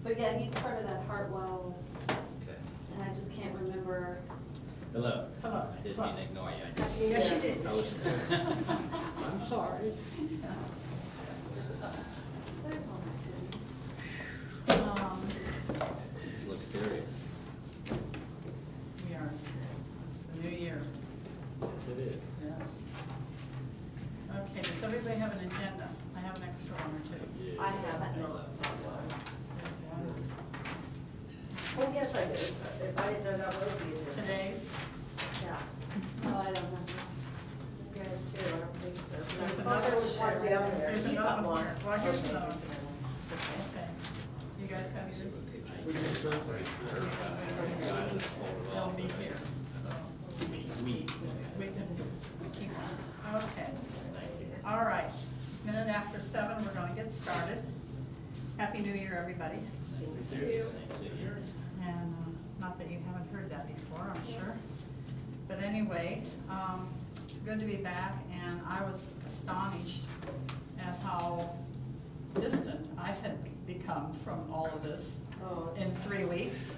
But yeah, he's part of that Hartwell, Okay. and I just can't remember. Hello. Hello. I didn't mean to ignore you. I just. Yes, you did. I'm sorry. There's all my kids. This looks serious. We are serious. It's the new year. Yes, it is. Yes. Okay, does everybody have an agenda? I have an extra one or two. Yeah. I haven't. There's one. Well, yes, I did. If I didn't know that was the agenda. Today's, Yeah. Oh, I don't know. You guys too, I don't think so. There's I thought another there was one down there. there's He's another got one here. Well, here's Okay. another one. Okay. You guys have yours? They'll be here, so we can keep on. Okay. All right. Minute after 7, we're gonna get started. Happy New Year, everybody. And not that you haven't heard that before, I'm sure. But anyway, it's good to be back, and I was astonished at how distant I had become from all of this Oh. in 3 weeks,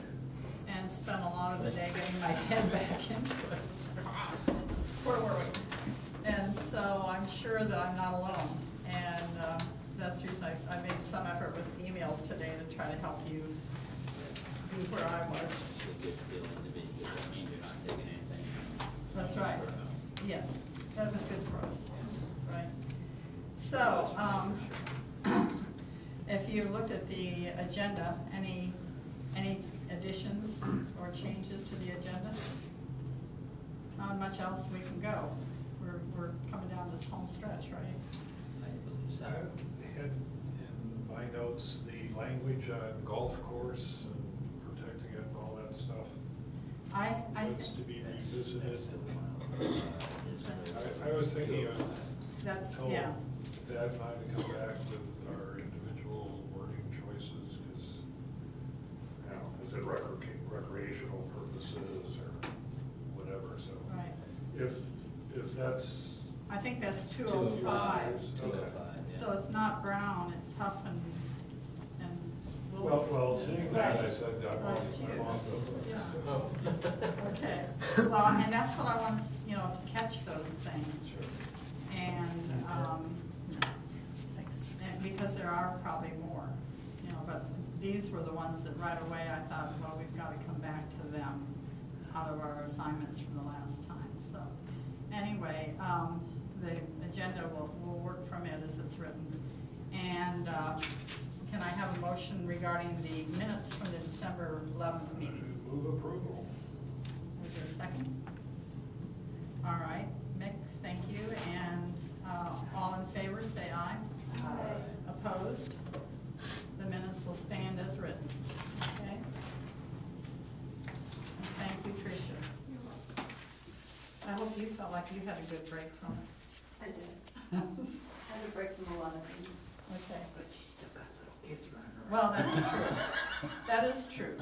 and spent a lot of the day getting my head back into it. Where were we? And so I'm sure that I'm not alone, and that's the reason I made some effort with emails today to try to help you be where I was. It's a good feeling to be, because that means you're not taking anything. That's right. Yes, that was good for us, right? So, if you looked at the agenda, any additions or changes to the agenda? Not much else we can go. We're coming down this home stretch, right? I believe so. I had in my notes the language on golf course and protecting it and all that stuff. What's to be revisited. I was thinking of That's, tell yeah. Dad and I to come back with our individual wording choices, because, you know, is it recreational purposes or whatever, so. Right. If that's. I think that's 205. 205, yeah. So it's not Brown, it's Huff and Well, seeing that, I said, I'm Right. off the. Yeah. Okay, well, and that's what I want, to catch those things. And, and because there are probably more, but these were the ones that right away I thought, well, we've got to come back to them out of our assignments from the last time. So anyway, the agenda will work from it as it's written. And can I have a motion regarding the minutes from the December 11th meeting? Move approval. Is there a second? All right, Mick, thank you. And all in favor, say aye. Aye. Opposed? The minutes will stand as written. Okay? And thank you, Tricia. I hope you felt like you had a good break from us. I did. I had to break from a lot of things. Okay. But she's still got little kids running around. Well, that's true. That is true.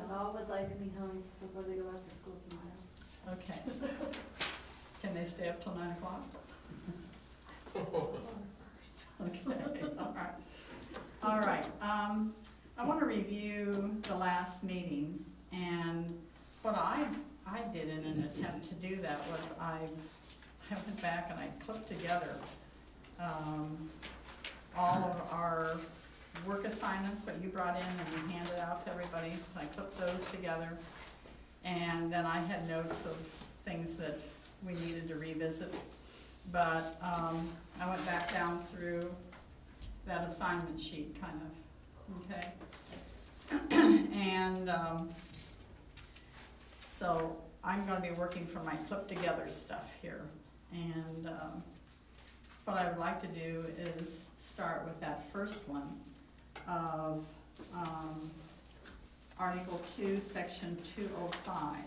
But all would like to be home before they go back to school tomorrow. Okay. Can they stay up till 9 o'clock? Okay, all right. I want to review the last meeting, and what I did in an attempt to do that was I went back and I clipped together all of our work assignments, what you brought in and you handed out to everybody. I clipped those together, and then I had notes of things that we needed to revisit. But I went back down through that assignment sheet, kind of, okay? And so I'm going to be working from my clip together stuff here. And what I would like to do is start with that first one of Article 2, Section 205.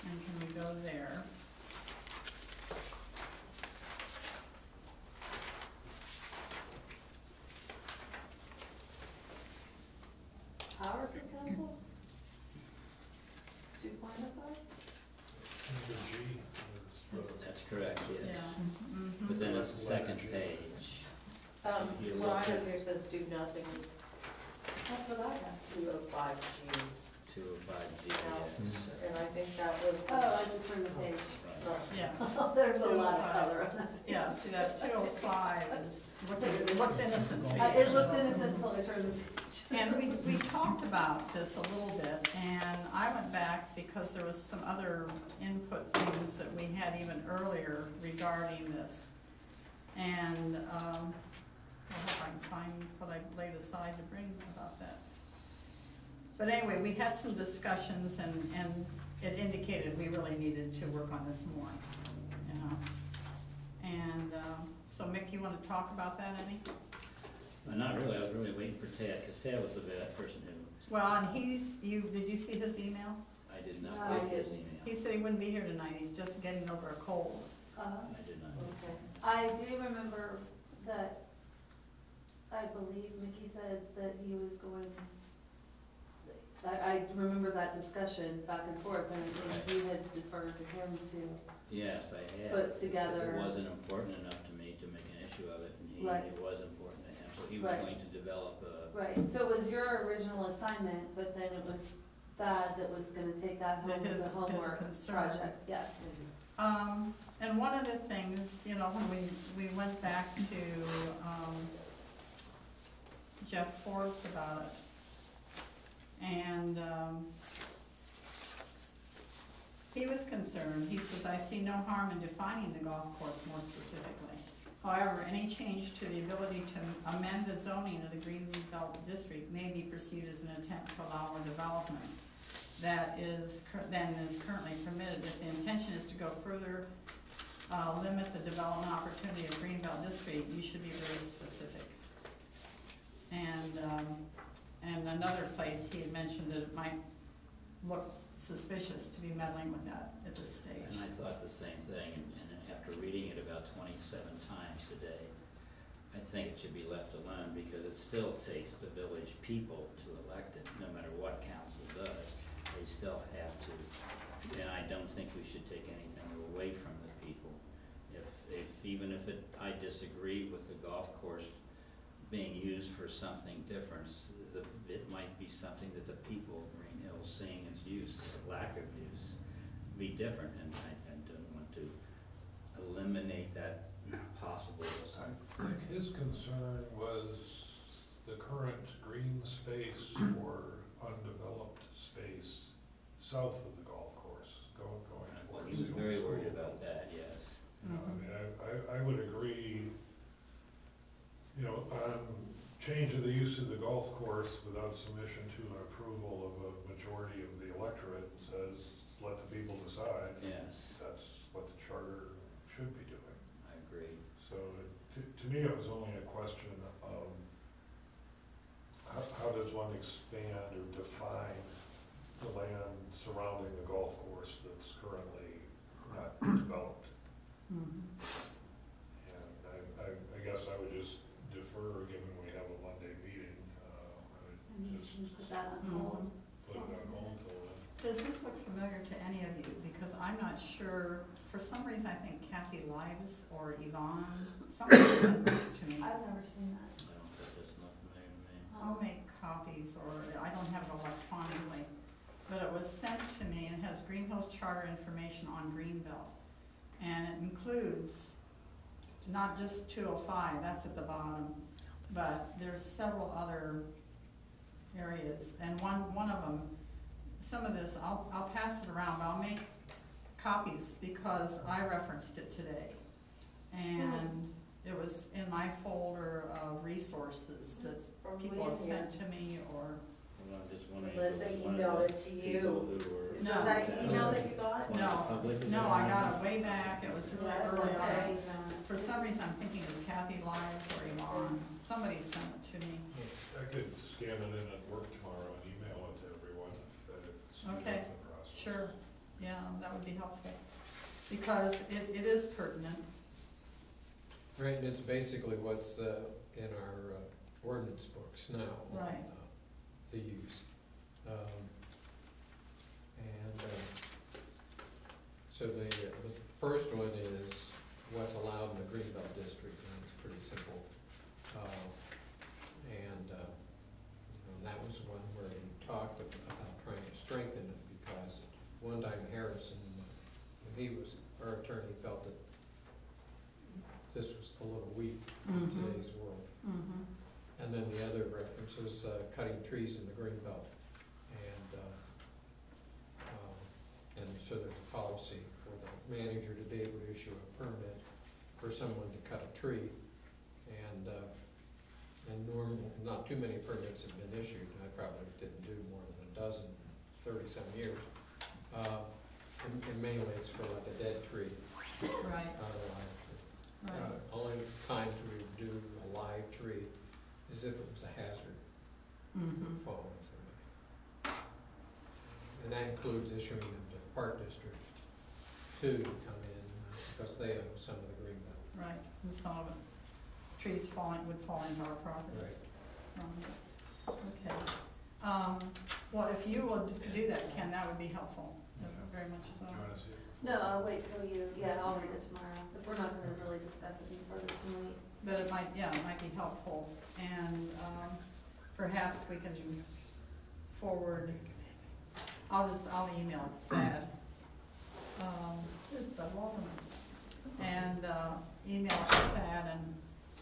And can we go there? Powers of council? 2.05? Under G is the. That's correct, yes. Yeah. Mhm. But then it's the second page. You Well, I look have at here says do nothing, That's what I have. 205G, 205 GS. and I think that was. Oh, I just turned the page. Oh. Yes. There's a lot of color on that. Yeah, see that 205 is, looks innocent. It looked innocent until I turned the page. And we talked about this a little bit, and I went back because there was some other input things that we had even earlier regarding this. And, I hope I can find what I laid aside to bring about that. But anyway, we had some discussions and it indicated we really needed to work on this more, you know? And, so Mick, you wanna talk about that any? Not really, I was really waiting for Ted, because Ted was the person who, Well, and did you see his email? I did not No, I get his didn't. email. He said he wouldn't be here tonight, he's just getting over a cold. I did not. Okay. I do remember that, I believe Mickey said that he was going, I remember that discussion back and forth, and I think he had deferred to him to, Yes, I had. Put because together- it wasn't important enough to me to make an issue of it, and Right. it was important to him, so he was Right. going to develop a, right, so it was your original assignment, but then it was Thad that was gonna take that home as a His homework concern. project, yes. And one of the things, you know, when we went back to, Jeff Forbes about it, and, he was concerned, he says, I see no harm in defining the golf course more specifically. However, any change to the ability to amend the zoning of the Greenbelt district may be perceived as an attempt to allow more development than is currently permitted. If the intention is to go further, limit the development opportunity of Greenbelt district, you should be very specific. And another place, he had mentioned that it might look suspicious to be meddling with that at this stage. and I thought the same thing, and after reading it about 27 times today, I think it should be left alone, because it still takes the village people to elect it, no matter what council does, they still have to. And I don't think we should take anything away from the people. Even if I disagree with the golf course being used for something different, it might be something that the people of Greenhills, seeing its use, lack of use, be different, and I don't want to eliminate that possible. I think his concern was the current green space or undeveloped space south of the golf course, going Well, towards he was the very old worried school. about that, yes. You know, I mean, I would agree, you know, on change of the use of the golf course without submission to an approval of a majority of the electorate says, let the people decide. Yes, That's what the charter should be doing. I agree. So to me, it was only a question of how does one expand or define the land surrounding the golf course that's currently not developed? Mhm. And I guess I would just defer, given we have a Monday meeting, I And you would just can put that on Mhm. hold. put it on hold till then. Does this look familiar to any of you? Because I'm not sure, for some reason I think Kathy Lives or Yvonne, somebody sent this to me. I've never seen that. I don't think that's not familiar to me. I'll make copies, or I don't have it electronically, but it was sent to me and has Greenhills Charter information on Greenbelt. And it includes not just 205, that's at the bottom, but there's several other areas. And one of them, some of this, I'll pass it around, but I'll make copies because I referenced it today. And it was in my folder of resources that From people have William. sent to me, or, Well, I'm just wondering. if Melissa it was one of emailed the it to you. people who were- No. Was that email that you got? Was it No. public? no, I got it way back, it was really Yeah, early okay. on. For some reason, I'm thinking it was Kathy Lives or Yvonne, somebody sent it to me. I could scan it in at work tomorrow and email it to everyone if that speeds Okay, up the process. Sure, yeah, that would be helpful, because it is pertinent. Right, and it's basically what's in our ordinance books now. on, Right. The use. So the first one is what's allowed in the Greenbelt district, and it's pretty simple. this was the little wheat in Mhm. today's world. Mhm. And then the other reference was cutting trees in the green belt. And so there's a policy for the manager to be able to issue a permit for someone to cut a tree. And normally, not too many permits have been issued. I probably didn't do more than a dozen, 30-some years. And mainly it's for like a dead tree, Right, not a live tree. right. Only times we would do a live tree is if it was a hazard Mhm. fall on somebody. And that includes issuing them to the park district too, to come in, because they own some of the green belt. Right, and some of it, trees falling, would fall into our properties. Right. Okay. Well, if you would do that, Ken, that would be helpful, very much so. Do you wanna see it? No, I'll wait till you, yeah, I'll read it tomorrow, if we're not gonna really discuss it any further tonight. But it might, yeah, it might be helpful, and, perhaps we can forward, I'll email Thad. Here's Bud Walterman. And, email Thad,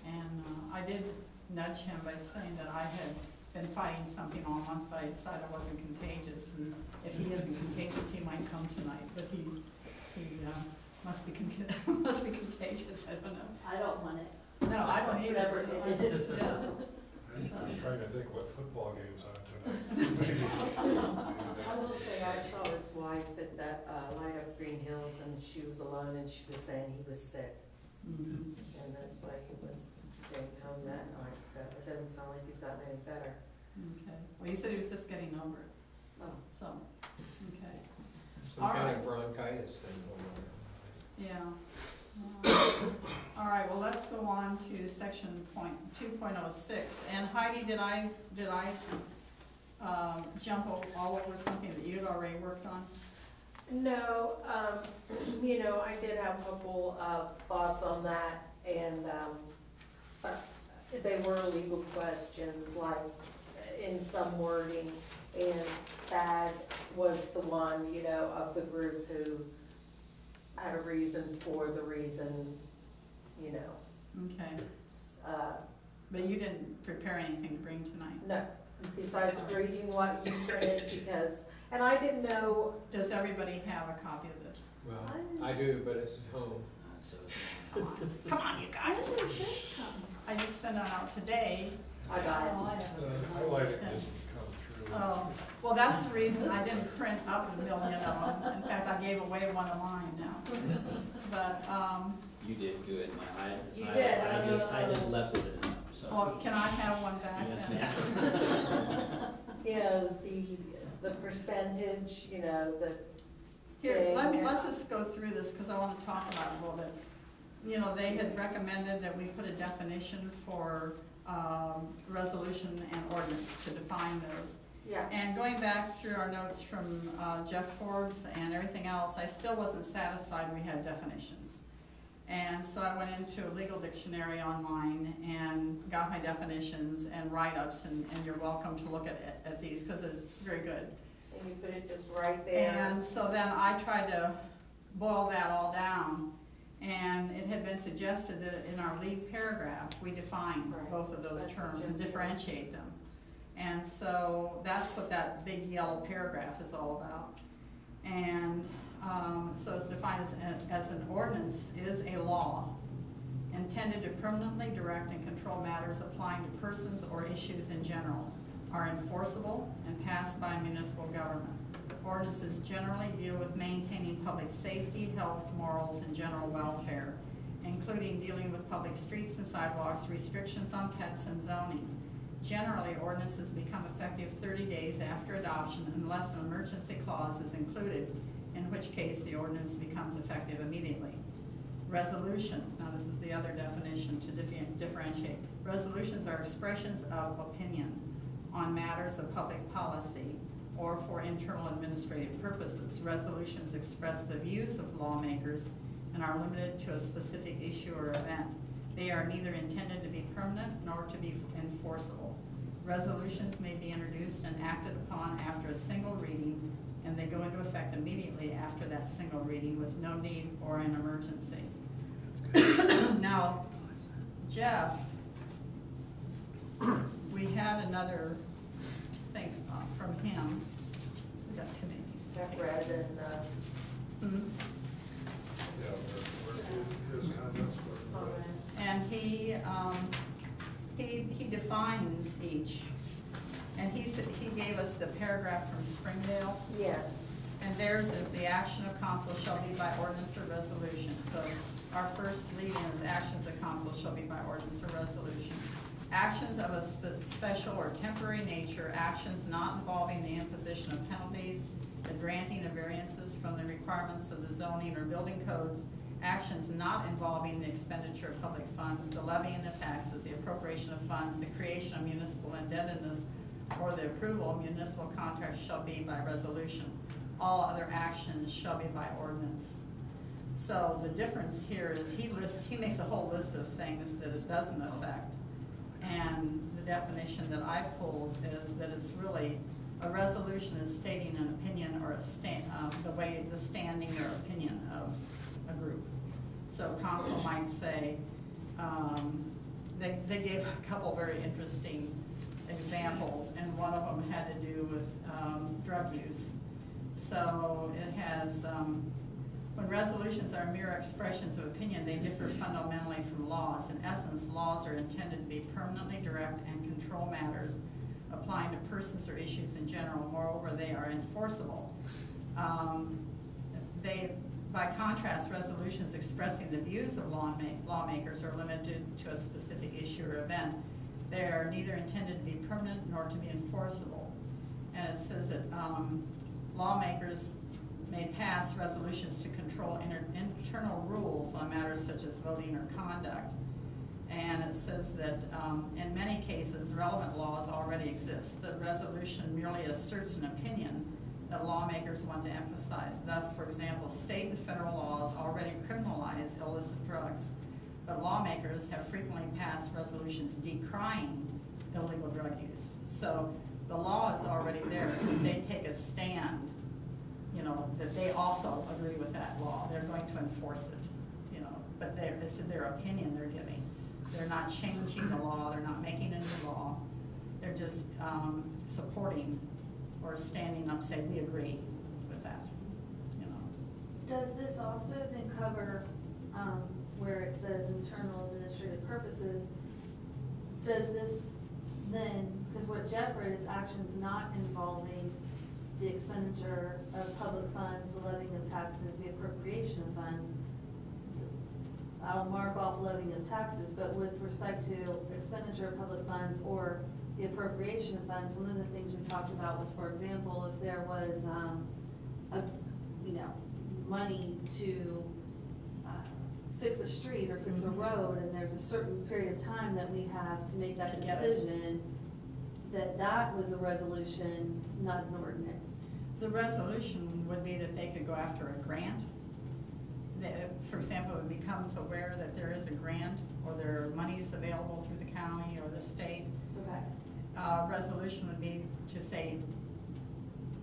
and I did nudge him by saying that I had been fighting something all month, but I decided I wasn't contagious, and if he isn't contagious, he might come tonight, but he must be must be contagious, I don't know. I don't want it. No, I don't either. Whatever it is. Yeah. I'm trying to think what football game's on tonight. I will say, I saw his wife at that, light up Greenhills, and she was alone, and she was saying he was sick, Mhm. and that's why he was staying home that night, so it doesn't sound like he's gotten any better. Okay, well, he said he was just getting over it, Oh, so, okay, Some All kind right. of bronchitis thing going on. yeah. All right, well, let's go on to section 2.06, and Heidi, did I jump all over something that you'd already worked on? no, I did have a couple of thoughts on that, and, they were legal questions, like, in some wording, and Thad was the one, of the group who had a reason for the reason, Okay, uh, but you didn't prepare anything to bring tonight? no, besides reading what you printed, because, and I didn't know, Does everybody have a copy of this? Well, I do, but it's at home. So, Come on, you guys. I just sent it out today. I got it. The highlighting didn't come through. Oh, well, that's the reason I didn't print up a million of them. In fact, I gave away one of mine now. But, you did good, You did. I just left it at home, so. well, can I have one back Yes, then? ma'am. The percentage, the, Here, let's just go through this, because I want to talk about it a little bit. They had recommended that we put a definition for resolution and ordinance to define those. yeah, And going back through our notes from Jeff Forbes and everything else, I still wasn't satisfied we had definitions. And so I went into a legal dictionary online and got my definitions and write-ups, and you're welcome to look at these, because it's very good. and you put it just right there. And so then I tried to boil that all down, and it had been suggested that in our lead paragraph, we define Right. both of those That's what terms and Jim said. differentiate them. And so that's what that big yellow paragraph is all about. And so it's defined as an ordinance is a law intended to permanently direct and control matters applying to persons or issues in general, are enforceable and passed by municipal government. Ordinances generally deal with maintaining public safety, health, morals, and general welfare, including dealing with public streets and sidewalks, restrictions on pets, and zoning. Generally, ordinances become effective 30 days after adoption unless an emergency clause is included, in which case the ordinance becomes effective immediately. Resolutions, now this is the other definition to differentiate. Resolutions are expressions of opinion on matters of public policy or for internal administrative purposes. Resolutions express the views of lawmakers and are limited to a specific issue or event. They are neither intended to be permanent nor to be enforceable. Resolutions may be introduced and acted upon after a single reading, and they go into effect immediately after that single reading with no need for an emergency. Now, Jeff, we had another thing from him. We got too many pieces of I've paper. read and, Mhm. Yeah, his comments were. And he defines each. And he gave us the paragraph from Springdale. yes, And theirs is the action of council shall be by ordinance or resolution. So our first reading is actions of council shall be by ordinance or resolution. Actions of a special or temporary nature, actions not involving the imposition of penalties, the granting of variances from the requirements of the zoning or building codes, actions not involving the expenditure of public funds, the levying of taxes, the appropriation of funds, the creation of municipal indebtedness, or the approval of municipal contracts shall be by resolution. All other actions shall be by ordinance. So the difference here is he makes a whole list of things that it doesn't affect. And the definition that I pulled is that it's really, a resolution is stating an opinion or a the standing or opinion of a group. So council might say, they gave a couple very interesting examples, and one of them had to do with drug use. So it has, when resolutions are mere expressions of opinion, they differ fundamentally from laws. In essence, laws are intended to be permanently direct and control matters applying to persons or issues in general. Moreover, they are enforceable. By contrast, resolutions expressing the views of lawmakers are limited to a specific issue or event. They are neither intended to be permanent nor to be enforceable. And it says that lawmakers may pass resolutions to control internal rules on matters such as voting or conduct. And it says that in many cases, relevant laws already exist. The resolution merely asserts an opinion that lawmakers want to emphasize. Thus, for example, state and federal laws already criminalize illicit drugs, but lawmakers have frequently passed resolutions decrying illegal drug use. So the law is already there. They take a stand, you know, that they also agree with that law. They're going to enforce it, you know, but it's their opinion they're giving. They're not changing the law. They're not making a new law. They're just supporting or standing up, saying we agree with that, you know. Does this also then cover, where it says internal administrative purposes, does this then, because what Jeff read is actions not involving the expenditure of public funds, the levying of taxes, the appropriation of funds. I'll mark off levying of taxes, but with respect to expenditure of public funds or the appropriation of funds, one of the things we talked about was, for example, if there was, money to fix a street or fix a road, and there's a certain period of time that we have to make that decision, that was a resolution, not an ordinance. The resolution would be that they could go after a grant. For example, it becomes aware that there is a grant or there are monies available through the county or the state. Okay. Resolution would be to say,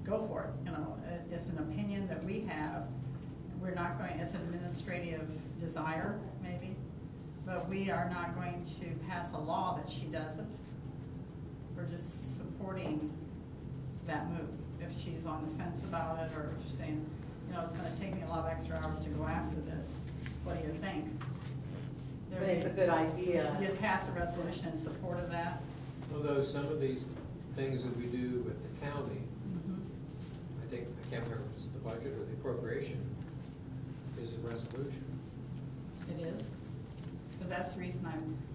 go for it. You know, it's an opinion that we have. We're not going, it's an administrative desire, maybe, but we are not going to pass a law that she does it. We're just supporting that move. If she's on the fence about it, or saying, you know, it's gonna take me a lot of extra hours to go after this, what do you think? but it's a good idea. You pass a resolution in support of that? Although some of these things that we do with the county, I can't remember if it's the budget or the appropriation, is a resolution. It is? Because that's the reason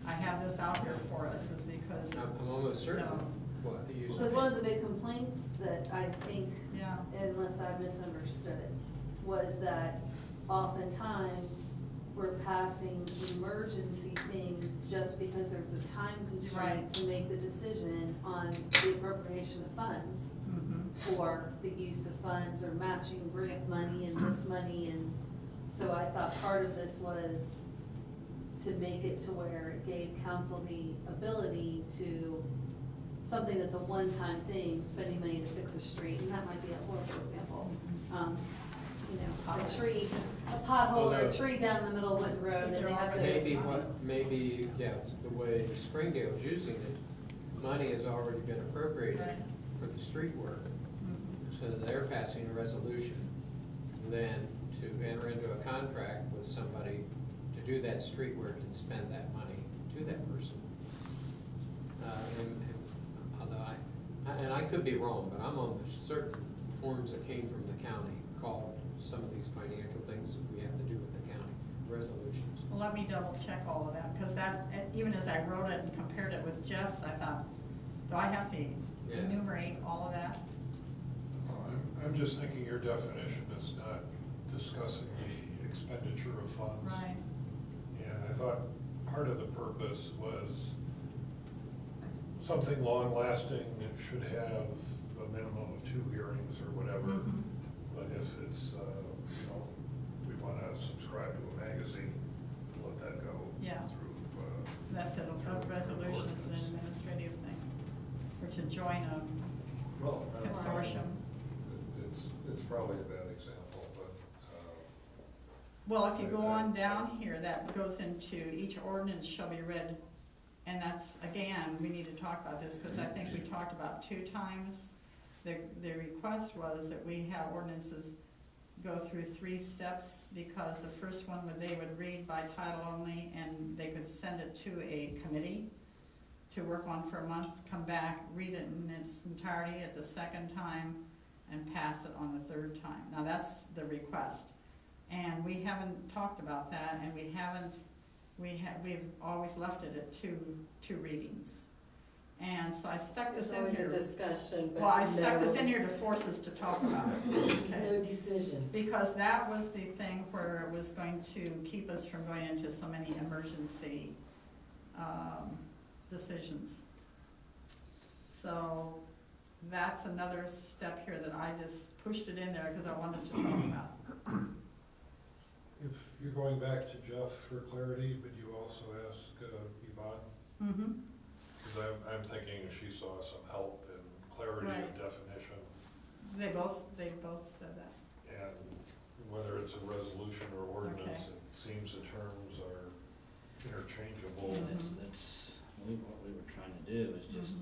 I have this out here for us, is because, I'm almost certain, No. what, you Because one of the big complaints that I think, yeah, unless I misunderstood it, was that oftentimes we're passing emergency things just because there's a time constraint Right. to make the decision on the appropriation of funds for the use of funds or matching grant money and this money. And so I thought part of this was to make it to where it gave council the ability to, something that's a one-time thing, spending money to fix a street, and that might be a horrible example. you know, a tree, a pothole or a tree down the middle of Winton Road, and they have to. Maybe, yeah, the way Springdale's using it, money has already been appropriated Right. for the street work. Mhm. So they're passing a resolution, then to enter into a contract with somebody to do that street work and spend that money to that person. And although I could be wrong, but I'm almost certain forms that came from the county called some of these financial things that we have to do with the county, resolutions. Well, let me double check all of that, because that, even as I wrote it and compared it with Jeff's, I thought, do I have to enumerate all of that? I'm just thinking your definition is not discussing the expenditure of funds. Right. And I thought part of the purpose was something long-lasting that should have a minimum of 2 hearings or whatever. Mhm. But if it's, you know, we want to subscribe to a magazine, let that go Yeah. through. That's it, a resolution is an administrative thing, or to join a Well, consortium. It's probably a bad example, but, Well, if you go on down here, that goes into each ordinance shall be read, and that's, again, we need to talk about this, because I think we talked about 2 times. The request was that we have ordinances go through 3 steps, because the first one they would read by title only, and they could send it to a committee to work on for a month, come back, read it in its entirety at the second time, and pass it on the 3rd time. Now, that's the request. And we haven't talked about that, and we've always left it at two readings. And so I stuck this There's in always here. a discussion, but Well, I stuck this in no, here to force us to talk about it. no Okay. decision. Because that was the thing where it was going to keep us from going into so many emergency decisions. So that's another step here that I just pushed it in there because I wanted us to talk about. if you're going back to Jeff for clarity, would you also ask Yvonne? Mm-hmm. Because I'm thinking she saw some help in clarity of Right. definition, They both said that. and whether it's a resolution or ordinance, Okay. it seems the terms are interchangeable. Mhm. That's what we were trying to do, is just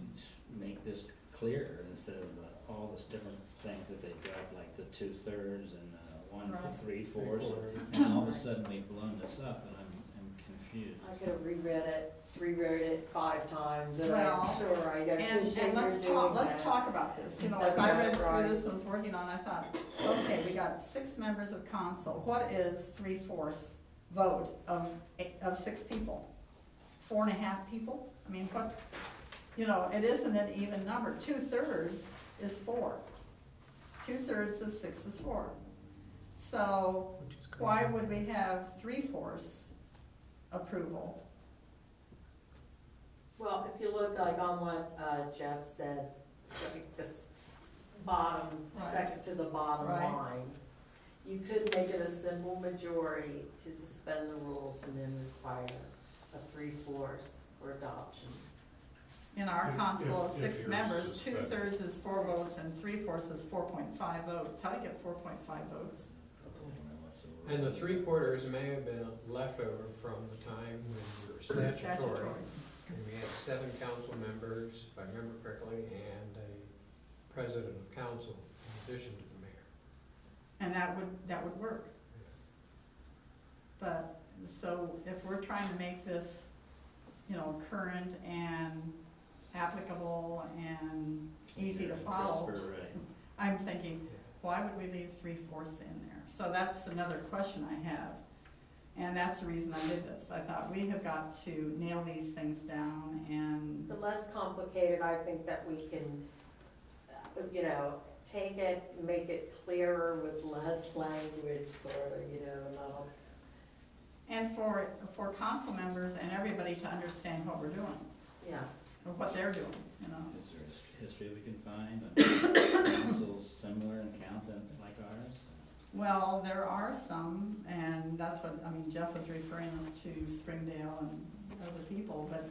make this clearer instead of all this different things that they've got, like the 2/3 and 1 Right. 3/4. And all of a sudden we've blown this up and I'm confused. I could have rewrote it 5 times, and Well, I'm sure I appreciate And your let's doing talk, that. let's talk about this. You know, as I read through this and was working on, I thought, okay, we got 6 members of council. What is 3/4 vote of 6 people? 4.5 people? I mean, what, you know, it isn't an even number. 2/3 is 4. 2/3 of 6 is 4. So why would we have 3/4 approval? Well, if you look like on what Jeff said, like this bottom, Right. second to the bottom Right. line, you could make it a simple majority to suspend the rules and then require a 3/4 for adoption. In our If- council of if 6 you're members, suspended. 2/3 is 4 votes and 3/4 is 4.5 votes. How do you get 4.5 votes? And the 3/4 may have been left over from the time when we were statutory. And we had 7 council members, if I remember correctly, and a president of council in addition to the mayor. And that would work. But, so if we're trying to make this, you know, current and applicable and easy to follow, Crisper, right. I'm thinking, why would we leave 3/4 in there? So that's another question I have. And that's the reason I did this. I thought we have got to nail these things down and, The less complicated, I think that we can, you know, take it, make it clearer with less language, sort of, you know, not. and for council members and everybody to understand what we're doing, Yeah. or what they're doing, you know. Is there a history we can find of councils similar in count like ours? Well, there are some, and that's what, I mean, Jeff was referring us to Springdale and other people, but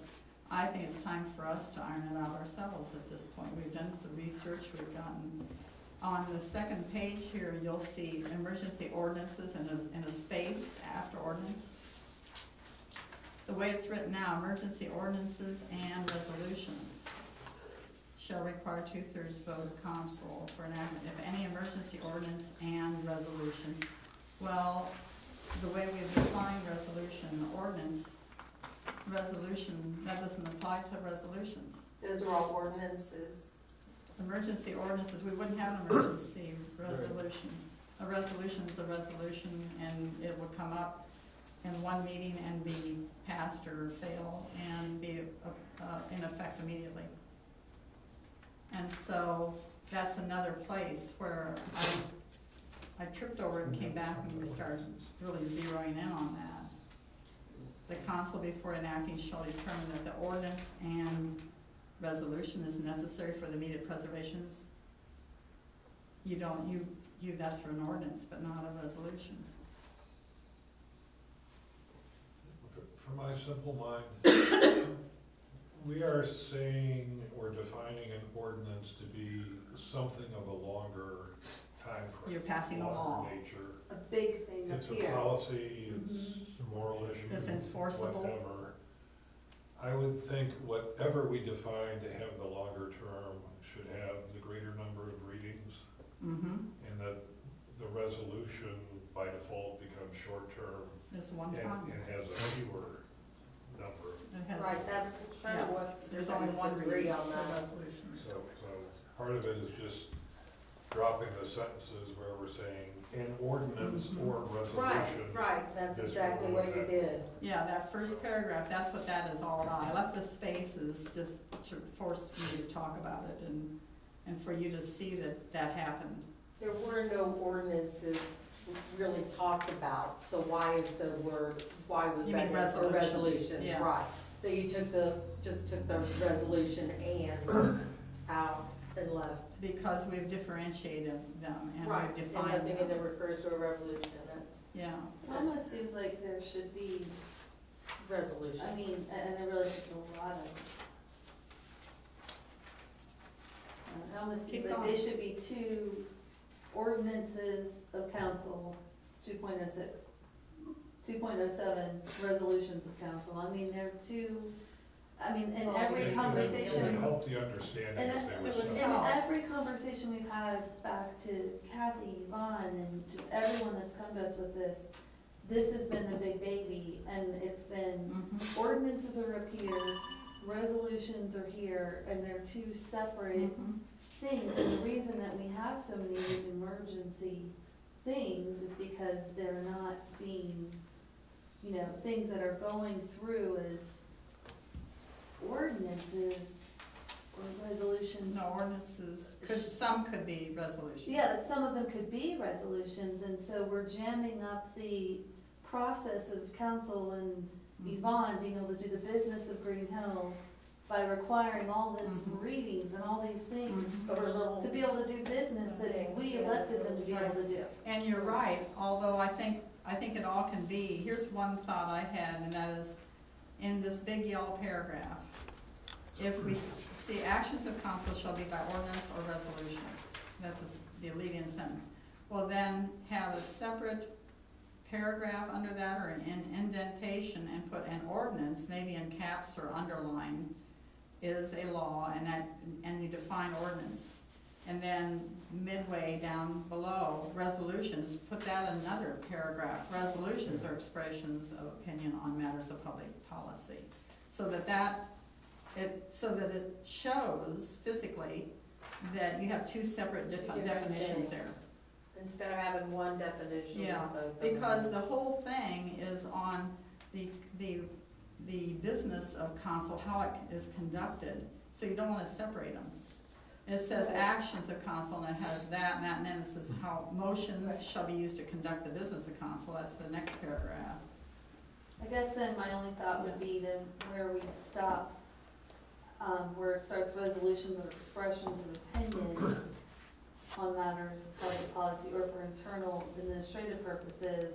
I think it's time for us to iron it out ourselves at this point. We've done some research, we've gotten On the second page here, you'll see emergency ordinances in a space after ordinance. The way it's written now, emergency ordinances and resolutions shall require 2/3 vote of council for enactment if any emergency ordinance and resolution. Well, the way we've defined resolution, that doesn't apply to resolutions. Those are all ordinances. Emergency ordinances, we wouldn't have an emergency resolution. A resolution is a resolution, and it would come up in one meeting and be passed or fail and be in effect immediately. And so that's another place where I tripped over it and came back and we started really zeroing in on that. The council before enacting shall determine that the ordinance and resolution is necessary for the immediate preservations. That's for an ordinance, but not a resolution. For my simple mind, we are saying or defining an ordinance to be something of a longer time frame. You're passing a law. Longer nature. A big thing that's It's a here. policy, it's a moral issue. It's enforceable. Whatever. I would think whatever we define to have the longer term should have the greater number of readings, Mm-hmm. and that the resolution by default becomes short-term It's one and time. it has a fewer number. It has, Right, that's kind yeah, of what. there's only one disagree reading on for that. resolution. So part of it is just dropping the sentences where we're saying an ordinance Mhm. or resolution. Right, that's This exactly will what you look at- did. Yeah, that first paragraph, that's what that is all about. I left the spaces just to force me to talk about it and for you to see that that happened. There were no ordinances really talked about, so why is the word, why was You that mean there for resolutions, resolutions, yeah. right? So you just took the resolution and out and left. Because we've differentiated them and Right, we've and defined nothing in them. it refers to a revolution, that's Yeah, It almost seems like there should be, resolution. I mean, and I realize it's a lot of. It almost seems Keep like going. they should be two ordinances of council, 2.06, 2.07 resolutions of council. I mean, they're two, I mean, in Well, every It would conversation. help the understanding And if they were it would simple. in help. every conversation we've had back to Kathy, Yvonne, and just everyone that's come to us with this has been the big baby, and it's been mhm, ordinances are up here, resolutions are here, and they're two separate mhm. things. And the reason that we have so many of these emergency things is because they're not being, things that are going through as ordinances or resolutions. No, ordinances, some could be resolutions. Yeah, that some of them could be resolutions, and so we're jamming up the process of council and Mhm. Yvonne being able to do the business of Greenhills by requiring all this Mhm. readings and all these things Mhm. Or little. to be able to do business that we elected them to be able to do. And you're right, although I think it all can be, here's one thought I had, and that is, in this big yellow paragraph, if we see actions of council shall be by ordinance or resolution, that's the lead-in sentence, well then have a separate paragraph under that or an indentation and put an ordinance, maybe in caps or underline, is a law, and you define ordinance. And then midway down below, resolutions, put that in another paragraph. Resolutions are expressions of opinion on matters of public policy. So that it shows physically that you have two separate Different definitions things. there. Instead of having one definition. Yeah, of both of because them. the whole thing is on the business of council, how it is conducted, so you don't wanna separate them. It says Right. actions of council, and it has that, and then it says how motions Right. shall be used to conduct the business of council, that's the next paragraph. I guess then my only thought would be then where we stop, where it starts resolutions or expressions of opinion on matters of public policy or for internal administrative purposes.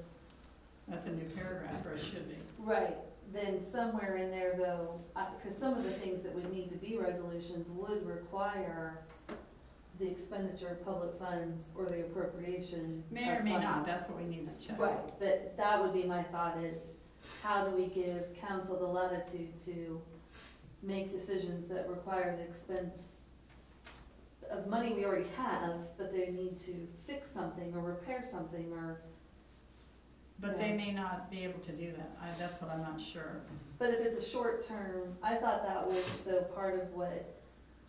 That's a new paragraph, or it should be. Right, then somewhere in there though, because some of the things that would need to be resolutions would require the expenditure of public funds or the appropriation May or of may not, funds. that's what we need to check. Right, but that would be my thought is, how do we give council the latitude to make decisions that require the expense of money we already have, but they need to fix something or repair something or, But they may not be able to do that, that's what I'm not sure. but if it's a short term, I thought that was the part of what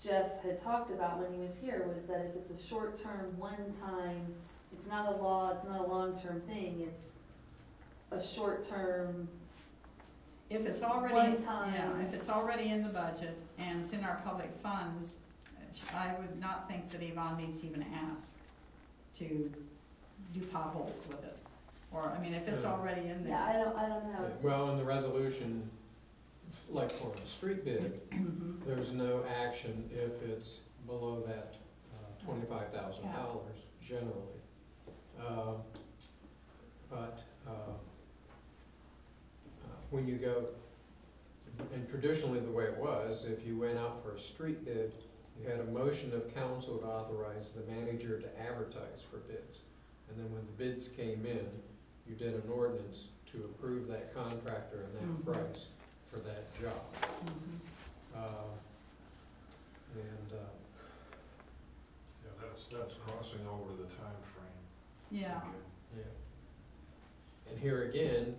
Jeff had talked about when he was here, was that if it's a short term, one time, it's not a law, it's not a long term thing, it's a short term. If it's already, One time. yeah, if it's already in the budget and it's in our public funds, I would not think that Yvonne needs to even ask to do potholes with it. Or, I mean, if it's Yeah. already in Yeah, there. I don't know. Well, in the resolution, like for a street bid, Mhm. there's no action if it's below that $25,000 generally. But when you go, and traditionally the way it was, if you went out for a street bid, you had a motion of council to authorize the manager to advertise for bids. And then when the bids came in, you did an ordinance to approve that contractor and that Mhm. price for that job. Mhm. And, Yeah, that's crossing over the time frame. Yeah, yeah. And here again,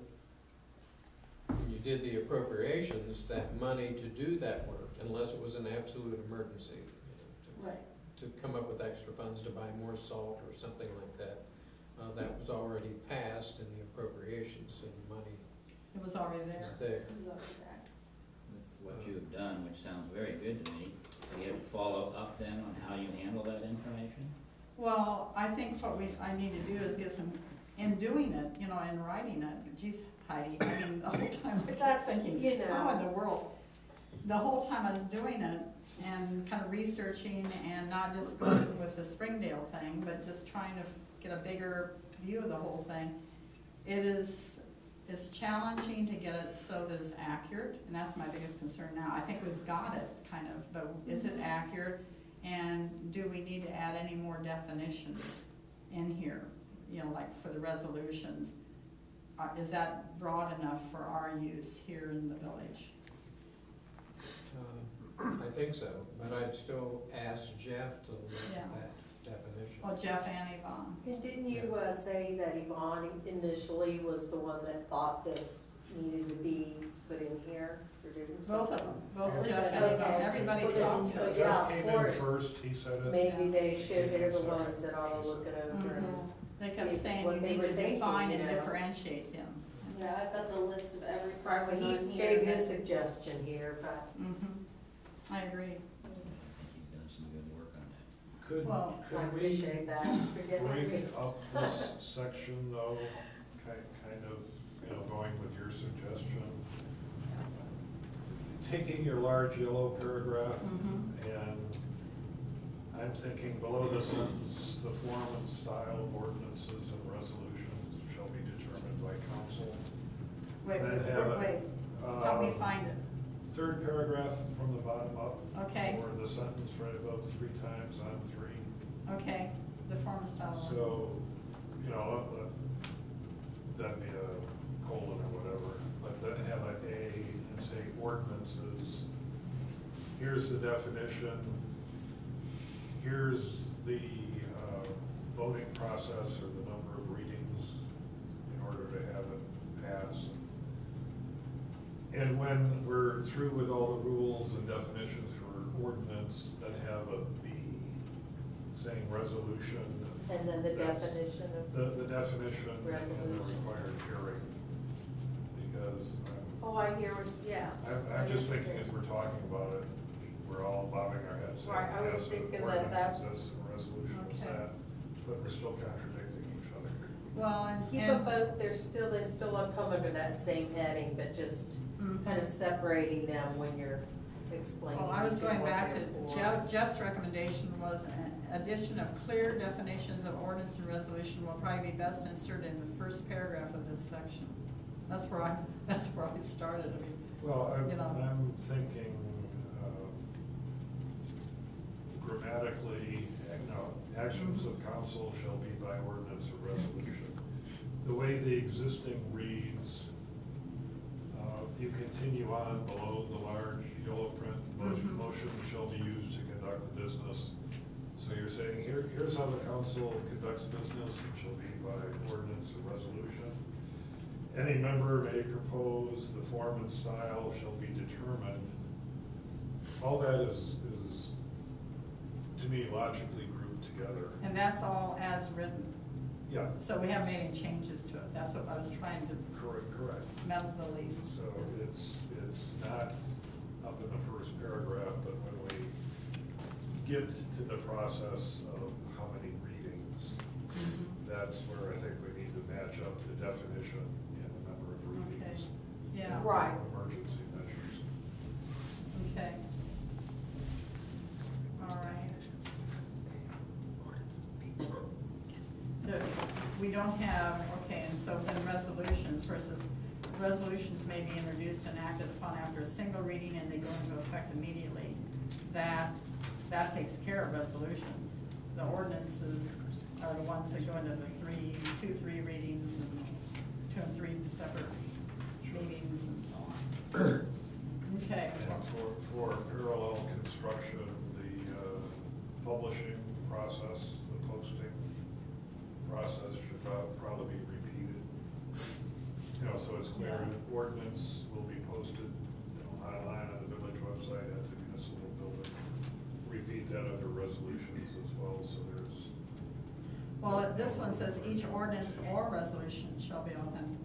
when you did the appropriations, that money to do that work, unless it was an absolute emergency, you know, Right, to come up with extra funds to buy more salt or something like that, that was already passed in the appropriations, so the money it was already there. is there. it was over there. With what you have done, which sounds very good to me, do you have to follow up then on how you handle that information? Well, I think what I need to do is get some, in doing it, you know, in writing it, geez, Heidi, I mean, the whole time I kept That's, thinking, you know. how in the world? The whole time I was doing it and kind of researching and not just going with the Springdale thing, but just trying to get a bigger view of the whole thing. It's challenging to get it so that it's accurate, and that's my biggest concern now. I think we've got it, kind of, but is it accurate? And do we need to add any more definitions in here, you know, like for the resolutions? Is that broad enough for our use here in the village? I think so, but I'd still ask Jeff to look Yeah. at that definition. Well, Jeff and Yvonne. And didn't you say that Yvonne initially was the one that thought this needed to be put in here? Or didn't Both of them, both Okay. Jeff and Yvonne, Okay. everybody Okay. talked to But us. yeah, Jeff of came in course. first, he said it. Maybe they should, they're the ones that ought to look it over. and Mhm. They see kept if it's saying what you they need were to thinking, define and you know. Mm-hmm. differentiate them. Yeah, I've got the list of every Right, person well, on he here. gave his that- suggestion here, but I agree. I think you've done some good work on that. Could, Well, I could we appreciate that. Forget break me. up this section though, kind of, you know, going with your suggestion? Taking your large yellow paragraph Mhm. and I'm thinking below the sentence, the form and style of ordinances and resolutions shall be determined by council. Wait, Then have it, wait, help me um, find it. Third paragraph from the bottom up. Okay. Or the sentence right about 3 times on 3. Okay, the form of style. So, you know, that'd be a colon or whatever, but then have an A and say ordinances. Here's the definition. Here's the voting process or the number of readings in order to have it pass. And when we're through with all the rules and definitions for ordinance, then have a B saying resolution. And then the That's definition of, The definition and the Resolution. required hearing. Because oh, I hear, yeah. I'm just thinking as we're talking about it, we're all bobbing our heads saying, Right, I was yes, thinking the that ordinance is this, the resolution is Okay. that, but we're still contradicting each other. Well, and, Keep them both, they still come under that same heading, but just Mhm. kind of separating them when you're explaining. Well, I was each going and what back to they're for. Jeff's recommendation was an addition of clear definitions of ordinance and resolution will probably be best inserted in the first paragraph of this section. That's where I started, I mean, Well, You know. I'm thinking grammatically actions of council shall be by ordinance or resolution. The way the existing reads, you continue on below the large yellow print, motion shall be used to conduct the business. So you're saying, here's how the council conducts business, it shall be by ordinance or resolution. Any member may propose, the form and style shall be determined. All that is to me, logically grouped together. And that's all as written. Yeah. So we haven't made any changes to it. That's what I was trying to Correct. meld the lease. So it's not up in the first paragraph, but when we get to the process of how many readings, that's where I think we need to match up the definition and the number of readings. Okay. Yeah. Right. Emergency measures. Okay. All right. We don't have, okay, and so then resolutions versus, resolutions may be introduced and acted upon after a single reading and they go into effect immediately. That takes care of resolutions. The ordinances are the ones that go into the two, three readings and 2 and 3 separate meetings and so on. Okay. And for parallel construction, the publishing process, the posting process should probably be repeated. So it's clear, Yeah. ordinance will be posted, online on the village website at the municipal building. Repeat that under resolutions as well, so there's. Well, this one says each ordinance or resolution shall be open,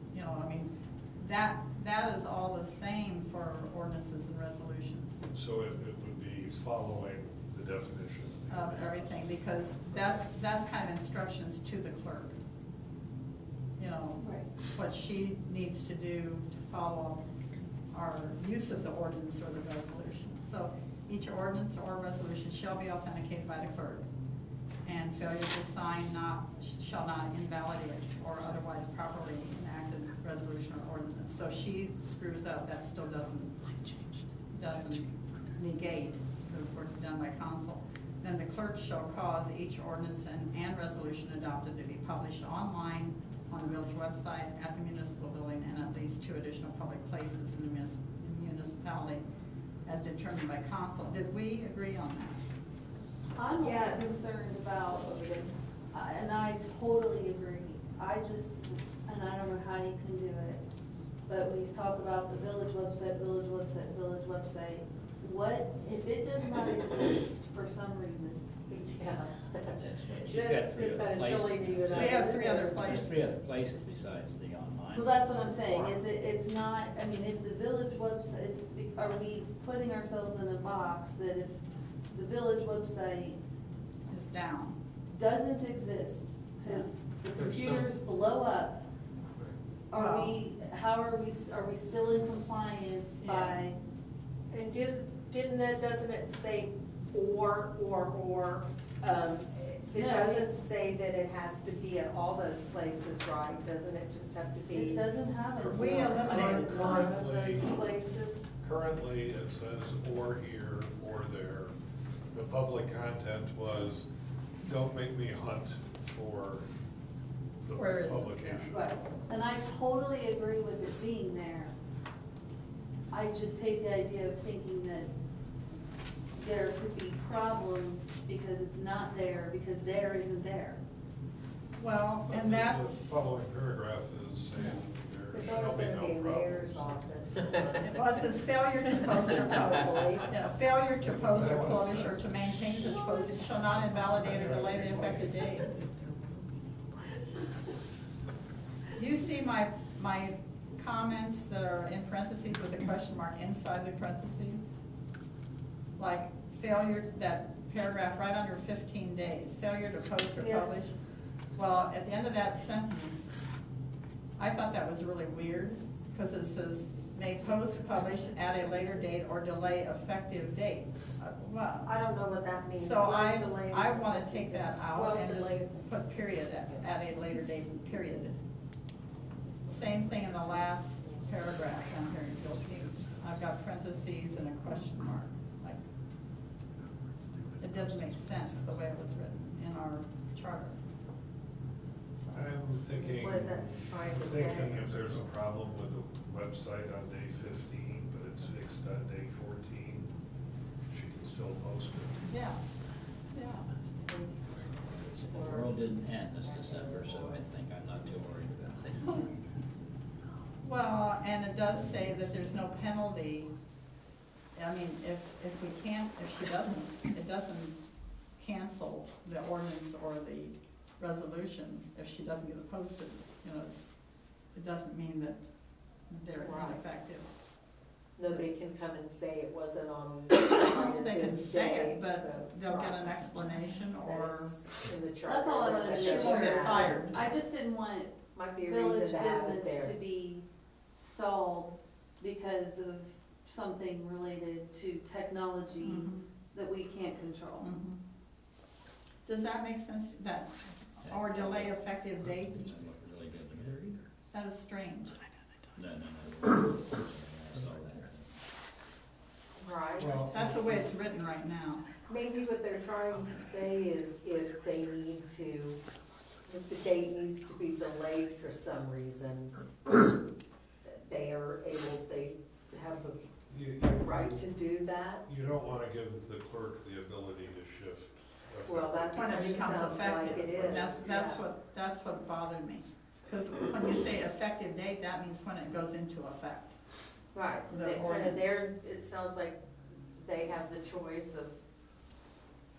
that is all the same for ordinances and resolutions So it would be following the definition. of everything, because that's kind of instructions to the clerk. Right. What she needs to do to follow our use of the ordinance or the resolution. So each ordinance or resolution shall be authenticated by the clerk, and failure to sign shall not invalidate or otherwise properly enacted resolution or ordinance. So she screws up, that still doesn't negate the work done by council. Then the clerk shall cause each ordinance and resolution adopted to be published online on the village website, at the municipal building, and at least 2 additional public places in the municipality as determined by council. Did we agree on that? I'm more Yes. concerned about, and I totally agree, and I don't know how you can do it, but we talk about the village website, what, if it does not exist for some reason? Yeah. She's got That's 3 just other kinda silly to places. even. We have 3 other There's places. 3 other places besides the online. Well, that's what I'm saying, it's not, if the village website, are we putting ourselves in a box that if the village website It's down. doesn't exist, because the There's some- computers blow up, Well- are we still in compliance by? And doesn't it say or? It No. doesn't say that it has to be at all those places, right? Doesn't it just have to be? It doesn't have it. We eliminated One some. of those places? Currently, it says or here or there. The public content was, don't make me hunt for the Where is it? publication. Right, and I totally agree with it being there. I just hate the idea of thinking that there could be problems because it's not there, because there isn't there. Well, But and that's, The following paragraph is saying there There's shall always be gonna no be a mayor's problems. office. well, it says failure to post or publish. Yeah, failure to post or publish or to maintain such postage shall not invalidate or delay the effective date. You see my comments that are in parentheses with a question mark inside the parentheses? Like failure, that paragraph right under 15 days, failure to post or Yeah. publish. Well, at the end of that sentence, I thought that was really weird, because it says, may post, publish at a later date or delay effective date. Well, I don't know what that means. so What is delayed? I want to take that out Well, and just delayed. put period at a later date, period. Same thing in the last paragraph down here, you'll see, I've got parentheses and a question mark, like, it doesn't make sense the way it was written in in our charter. So, I'm thinking, What is that trying to thinking say? if there's a problem with the website on day 15, but it's fixed on day 14, she can still post it. yeah, yeah. The world didn't end this December, so I think I'm not too worried about it. Well, and it does say that there's no penalty. I mean, if we can't, if she doesn't, it doesn't cancel the ordinance or the resolution if she doesn't get it posted. You know, it doesn't mean that they're Right. ineffective. Nobody can come and say it wasn't on. They can this say day, it, but so- they'll get an Right. explanation That or it's in the charter. That's all I wanted to she make won't sure. get fired. I just didn't want Might be a village reason to have it business there. to be stalled because of something related to technology Mhm. that we can't control. Mhm. Does that make sense, that, or delay effective date? That looked really good to me. That is strange. No, no, no. I saw that. Right. Well, That's the way it's written right now. Maybe what they're trying to say is if they need to, if the date needs to be delayed for some reason, they are able, they have the You, right to do that. you don't want to give the clerk the ability to shift. Well, that When it kind of becomes sounds like effective. it is. That's yeah. that's what bothered me. Because when you say effective date, that means when it goes into effect. Right, the they kind ordinance. of, there, it sounds like they have the choice of,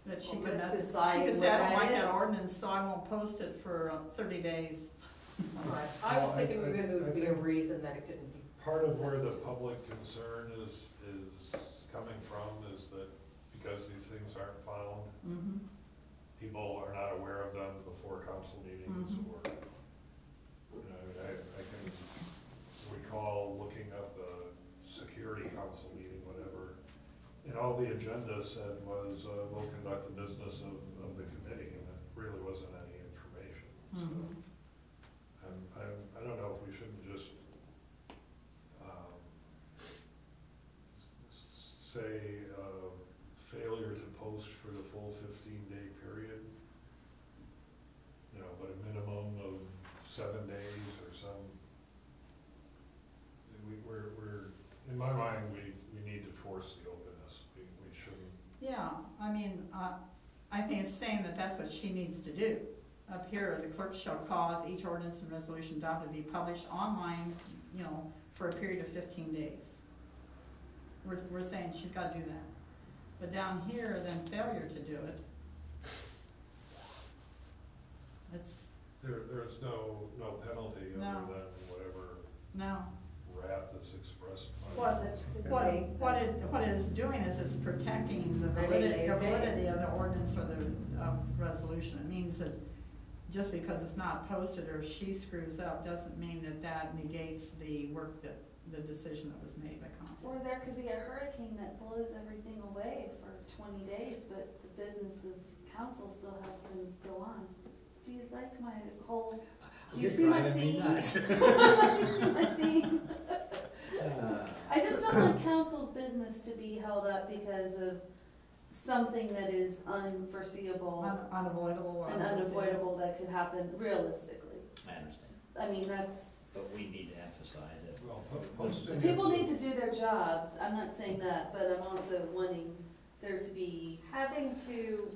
That she Well, could, let's she decide could say, I what don't that like that is." ordinance, so I won't post it for 30 days. right, I was Well, thinking I- maybe it I would be a think- reason that it couldn't be. Part of where the public concern is coming from is that because these things aren't found, Mhm. people are not aware of them before council meetings Mhm. or, you know, I can recall looking up the security council meeting, whatever, and all the agenda said was, we'll conduct the business of the committee, and it really wasn't any information. So Mhm. I don't know if we shouldn't just say failure to post for the full 15-day period, you know, but a minimum of 7 days or some. We're in my mind, we need to force the openness. We shouldn't. Yeah, I mean, I think it's saying that that's what she needs to do. Up here, the clerk shall cause each ordinance and resolution adopted to be published online, you know, for a period of 15 days. We're saying she's gotta do that. But down here, then failure to do it, it's, There's no penalty No. other than whatever no. wrath is expressed. What it is doing is it's protecting the validity of the ordinance or the resolution. It means that just because it's not posted or she screws up, doesn't mean that that negates the work that, the decision that was made by council. Or there could be a hurricane that blows everything away for 20 days, but the business of council still has to go on. Do you like my whole, do you see my driving me theme? nuts. Do you see my theme? I just don't want council's business to be held up because of something that is unforeseeable Unavoidable or and unavoidable that could happen realistically. I understand, I mean, that's, but we need to emphasize it. Well, posting. people need to do their jobs, I'm not saying that, but I'm also wanting there to be, Having to,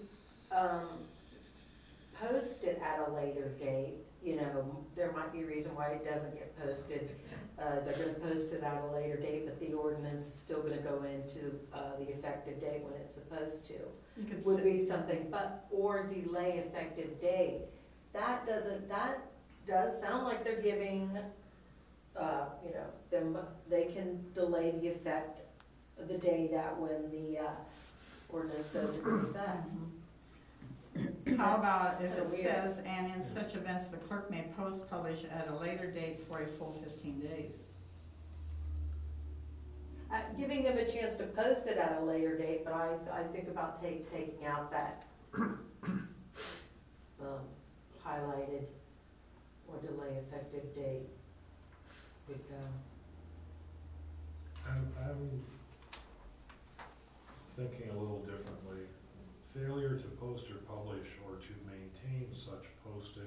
post it at a later date, you know, there might be a reason why it doesn't get posted. They're gonna post it at a later date, but the ordinance is still gonna go into, the effective date when it's supposed to. You could Would sit- be something, but, or delay effective date. That does sound like they're giving, you know, them, they can delay the effect of the day that when the, ordinance goes into effect. How about if Kinda it weird. says, and in such events, the clerk may publish at a later date for a full 15 days? Giving them a chance to post it at a later date, but I think about taking out that, highlighted or delay effective date. Would go. I'm thinking a little differently. failure to post or publish or to maintain such posting,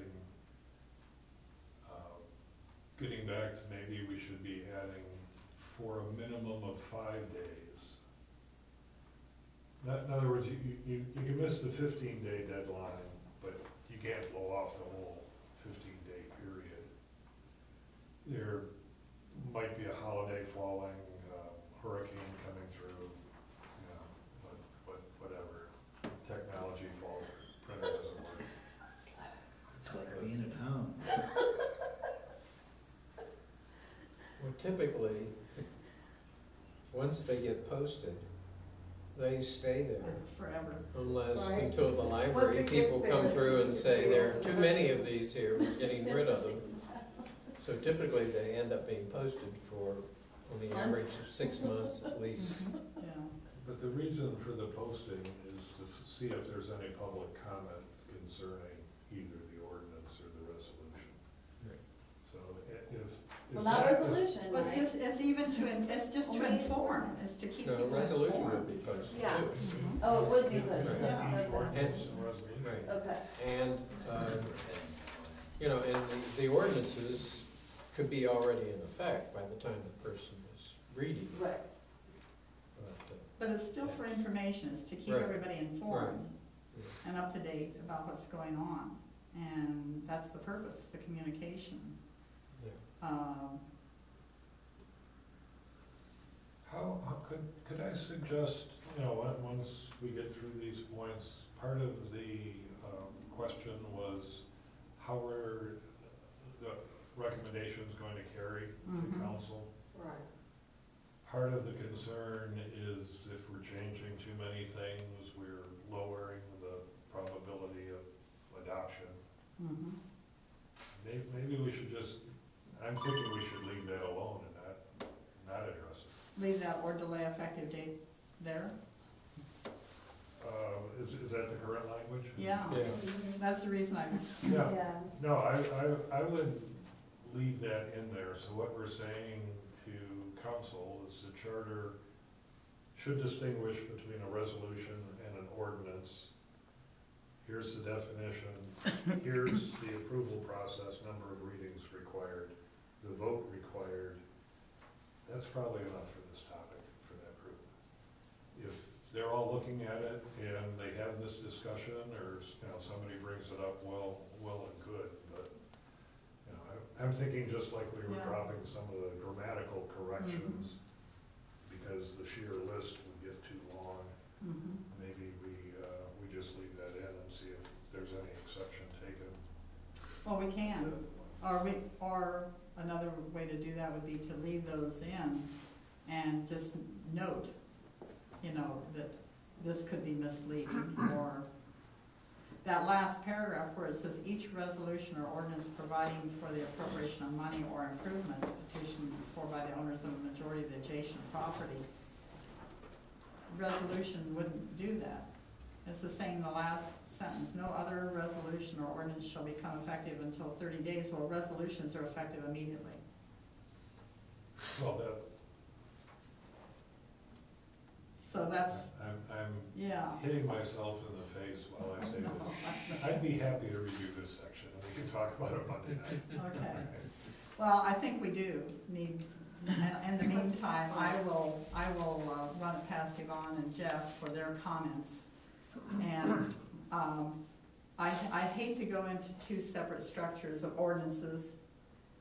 getting back to maybe we should be adding for a minimum of 5 days. In other words, you can miss the 15-day deadline, but you can't blow off the whole 15-day period. There might be a holiday falling, hurricane coming through, you know, but whatever. Technology falls, printer doesn't work. It's like being at home. Well, typically, once they get posted, they stay there Forever. unless, Right. until the Once library it people gets come there, through and it's say, there. there are too many of these here, we're getting rid of them. So typically, they end up being posted for, on the average of 6 months at least. Yeah. But the reason for the posting is to see if there's any public comment concerning either the ordinance or the resolution. Right. So if. Well, not resolution, Well, it's right? just, it's just to inform, it's to keep So a people resolution would informed. be posted Yeah. too. Mhm. Oh, it would be posted, Yeah. Each okay, ordinance and resolution. Right. okay. And, you know, and the ordinances could be already in effect by the time the person is reading. Right. But, But it's still for information, it's to keep Right. everybody informed yeah. and up to date about what's going on. And that's the purpose, the communication. Yeah. How could I suggest, you know, once we get through these points, part of the question was how are the recommendations going to carry to Mhm. council? Right. Part of the concern is if we're changing too many things, we're lowering the probability of adoption. Mhm. Maybe we should just, I'm thinking we should leave that alone and not address it. Leave that or delay effective date there? Is that the current language? Yeah, Yeah. that's the reason I'm, Yeah, no, I would leave that in there. So what we're saying to council is the charter should distinguish between a resolution and an ordinance. Here's the definition, here's the approval process, number of readings required, the vote required. That's probably enough for this topic, for that group. If they're all looking at it and they have this discussion, or, you know, somebody brings it up, well and good, but, you know, I'm thinking just like we were Yeah. dropping some of the grammatical corrections, because the sheer list would get too long, mhm. maybe we just leave that in and see if there's any exception taken. Well, we can, or another way to do that would be to leave those in and just note, you know, that this could be misleading, or that last paragraph where it says each resolution or ordinance providing for the appropriation of money or improvements petitioned for by the owners of the majority of the adjacent property. Resolution wouldn't do that. It's the same in the last sentence, no other resolution or ordinance shall become effective until 30 days. Well, resolutions are effective immediately. Well, So that's, I'm yeah. hitting myself in the face while I say No, this. I'd be happy to review this section, and we can talk about it Monday night. Okay. Well, I think we do need, in the meantime, I will run it past Yvonne and Jeff for their comments. And I hate to go into two separate structures of ordinances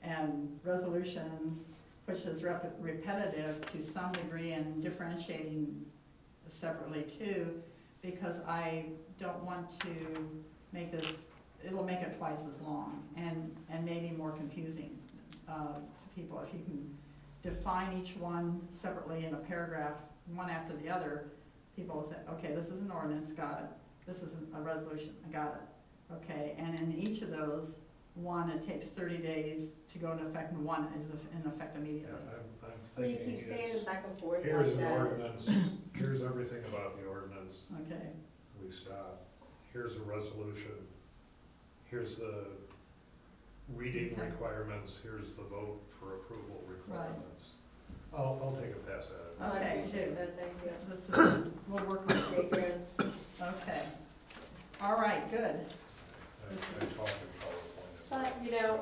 and resolutions, which is repetitive to some degree and differentiating separately too, because I don't want to make this, it'll make it twice as long and maybe more confusing to people. If you can define each one separately in a paragraph, one after the other, people will say, okay, this is an ordinance, got it. This is a resolution, I got it. Okay, and in each of those, one, it takes 30 days to go into effect, and one is in effect Yeah, immediately. I'm Well, you thinking keep saying it's, back and forth here's like an that. ordinance, here's everything about the ordinance, Okay, we stop. Here's a resolution, here's the reading Okay. requirements, here's the vote for approval requirements. I'll take a pass at it. I Okay, appreciate do. that, thank you. This is, we'll work on it. Okay, good. Okay. right, good. I talk in PowerPoint. But, you know,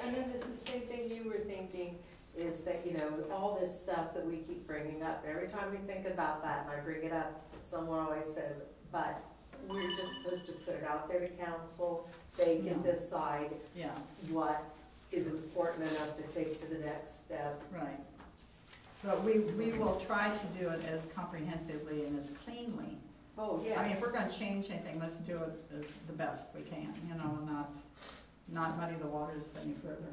I know this is the same thing you were thinking, is that, you know, all this stuff that we keep bringing up, every time we think about that, and I bring it up, someone always says, but we're just supposed to put it out there to council, they can No. decide Yeah, what is important enough to take to the next step. right. But we will try to do it as comprehensively and as cleanly. Oh, yes. I mean, if we're gonna change anything, let's do it as the best we can, you know, not muddy the waters any further.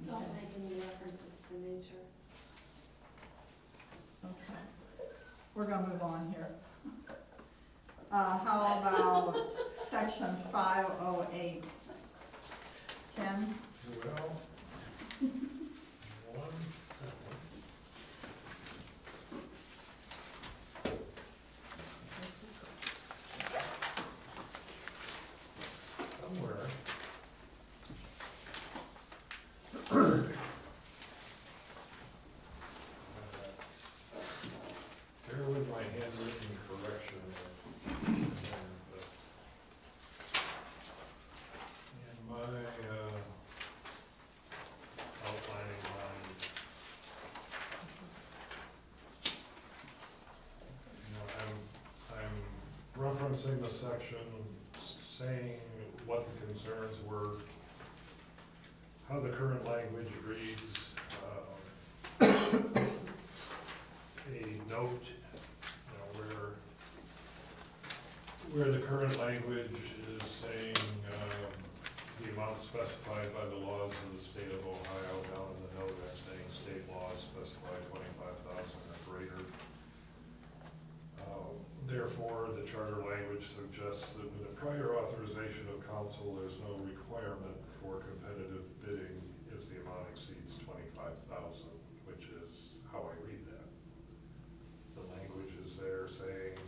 Don't make any references to nature. Okay, we're gonna move on here. How about section 508? Ken? Well, one second. Somewhere. Bear with my handwritten correction. In my outlining line, I'm referencing the section saying what the concerns were, how the current language reads, a note, where the current language is saying, the amount specified by the laws of the state of Ohio, down in the note, I'm saying state laws specify 25,000 or greater. Therefore, the charter language suggests that with a prior authorization of council, there's no requirement for competitive bidding if the amount exceeds 25,000, which is how I read that. The language is there saying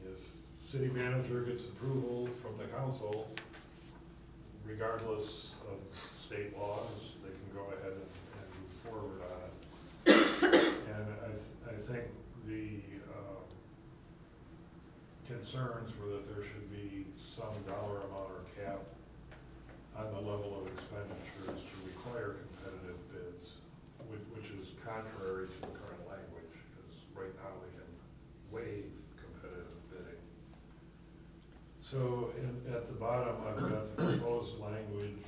if city manager gets approval from the council, regardless of state laws, they can go ahead and move forward on it. And I think the concerns were that there should be some dollar amount or cap on the level of expenditures to require competitive bids, which is contrary to the current language, because right now they can waive competitive bidding. So at the bottom, I've got the proposed language.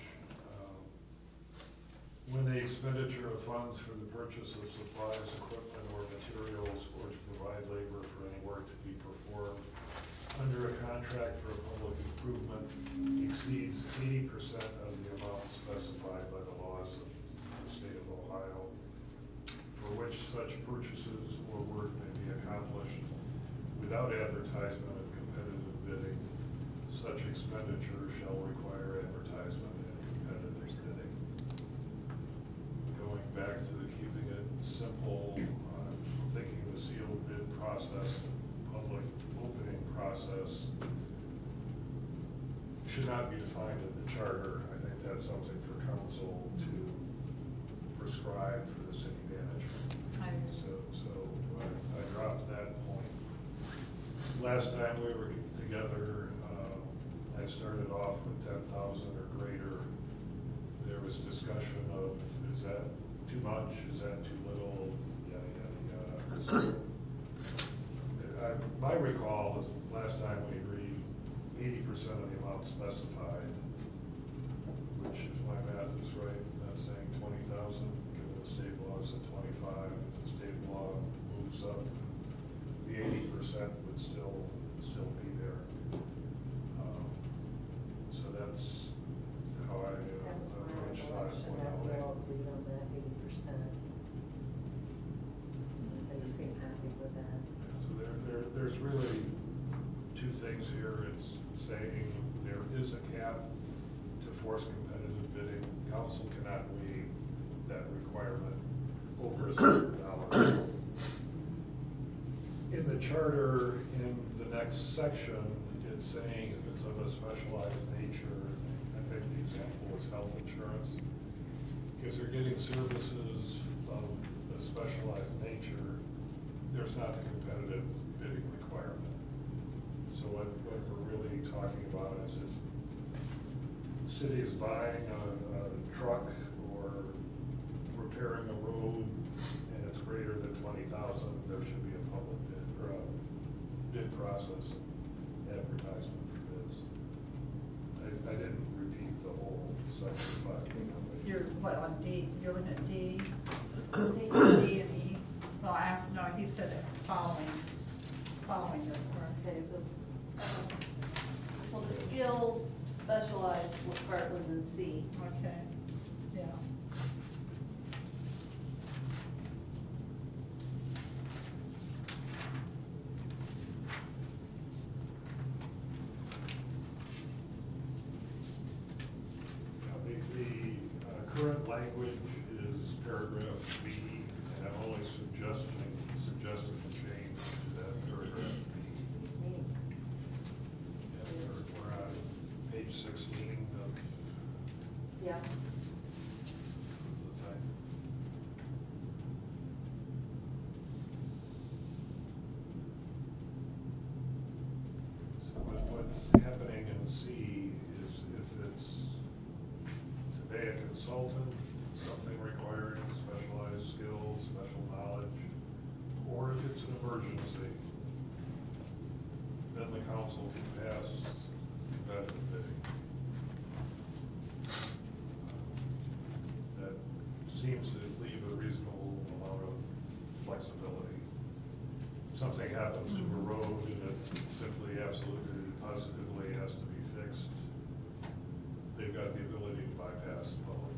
When the expenditure of funds for the purchase of supplies, equipment, or materials, or to provide labor for any work to be performed under a contract for a public improvement exceeds 80% of the amount specified by the laws of the state of Ohio, for which such purchases or work may be accomplished without advertisement and competitive bidding, such expenditure shall require advertisement and competitive bidding. Going back to the keeping it simple, thinking the sealed bid process, public opening process should not be defined in the charter. I think that's something for council to prescribe for the city manager. So I dropped that point. Last time we were together, I started off with 10,000 or greater. There was discussion of, is that too much? Is that too little? Yada, yada, yada. My recall is last time we agreed 80% of the amount specified, which if my math is right, that's saying 20,000, given the state law is at 25. If the state law moves up, the 80% would still be there. So that's how I That was my approach recollection, that we all agreed on that 80%. And you seem happy with that. So there's really two things here. It's saying there is a cap to force competitive bidding. Council cannot waive that requirement over a certain dollar amount. In the charter, in the next section, it's saying if it's of a specialized nature, I think the example was health insurance. If they're getting services of a specialized nature, there's not the competitive bidding requirement. So So what we're really talking about is if the city is buying a truck or repairing a road and it's greater than 20,000, there should be a public bid, or a bid process and advertisement for bids. I didn't repeat the whole section, but. You're, what, on D, you're looking at D? C. D and E? Well, after, no, he said following this part. Okay, well, the skill specialized part was in C. Okay, yeah. The current language is paragraph B, and I'm only suggesting a change to that paragraph B. Yeah, we're on page 16 of Yeah. the thing. So what's happening in C is if it's to pay a consultant, something requiring specialized skills, special knowledge, or if it's an emergency, then the council can pass competitive bidding. That seems to leave a reasonable amount of flexibility. If something happens to a road and it simply absolutely positively has to be fixed, they've got the ability to bypass the public